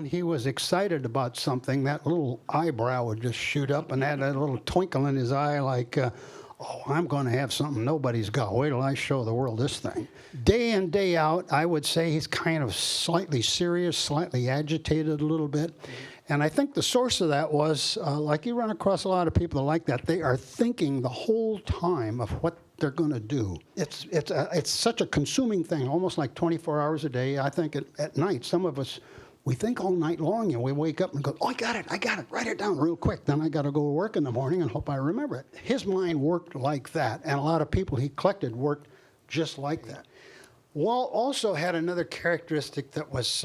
when he was excited about something, that little eyebrow would just shoot up and had that little twinkle in his eye like, oh, I'm going to have something nobody's got. Wait till I show the world this thing. Day in, day out, I would say he's kind of slightly serious, slightly agitated a little bit. And I think the source of that was, like you run across a lot of people like that, they are thinking the whole time of what they're going to do. It's such a consuming thing, almost like 24 hours a day. I think at night, some of us, we think all night long, and we wake up and go, oh, I got it, write it down real quick. Then I got to go to work in the morning and hope I remember it. His mind worked like that, and a lot of people he collected worked just like that. Walt also had another characteristic that was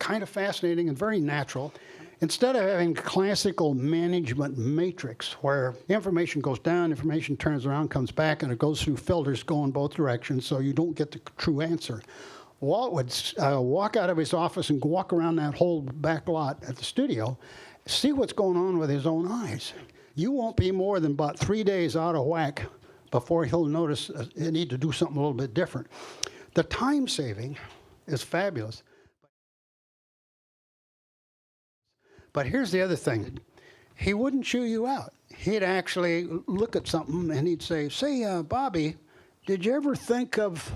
kind of fascinating and very natural. Instead of having classical management matrix where information goes down, information turns around, comes back, and it goes through filters going both directions so you don't get the true answer, Walt would walk out of his office and walk around that whole back lot at the studio, see what's going on with his own eyes. You won't be more than about 3 days out of whack before he'll notice you need to do something a little bit different. The time saving is fabulous. But here's the other thing. He wouldn't chew you out. He'd actually look at something and he'd say, Bobby, did you ever think of...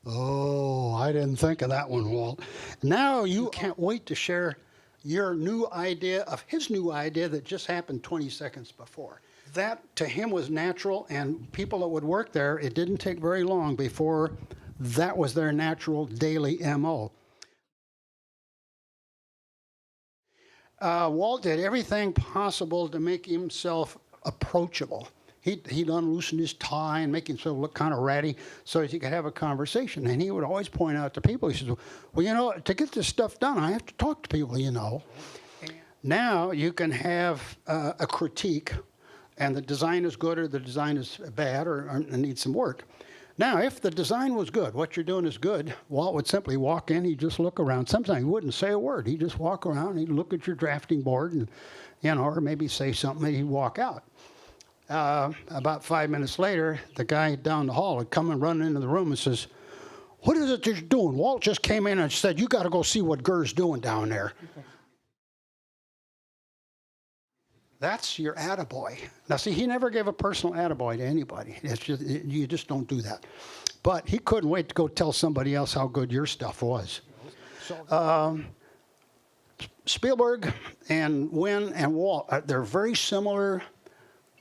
Oh, I didn't think of that one, Walt. Now you can't wait to share your new idea of his new idea that just happened 20 seconds before. That, to him, was natural, and people that would work there, it didn't take very long before that was their natural daily M.O. Walt did everything possible to make himself approachable. He'd unloosen his tie and make himself look kind of ratty so that he could have a conversation. And he would always point out to people, he says, well, you know, to get this stuff done, I have to talk to people, you know. Now you can have a critique, and the design is good or the design is bad or needs some work. Now, if the design was good, what you're doing is good, Walt would simply walk in, he'd just look around. Sometimes he wouldn't say a word. He'd just walk around, he'd look at your drafting board, and, you know, or maybe say something, and he'd walk out. About 5 minutes later, the guy down the hall would come and run into the room and says, what is it you're doing? Walt just came in and said, you got to go see what Gurr's doing down there. That's your attaboy. Now, see, he never gave a personal attaboy to anybody. It's just, you just don't do that. But he couldn't wait to go tell somebody else how good your stuff was. Spielberg and Wynn and Walt, they're very similar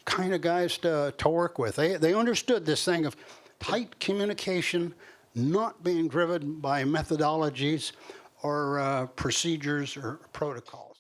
kind of guys to work with. They understood this thing of tight communication, not being driven by methodologies or procedures or protocols.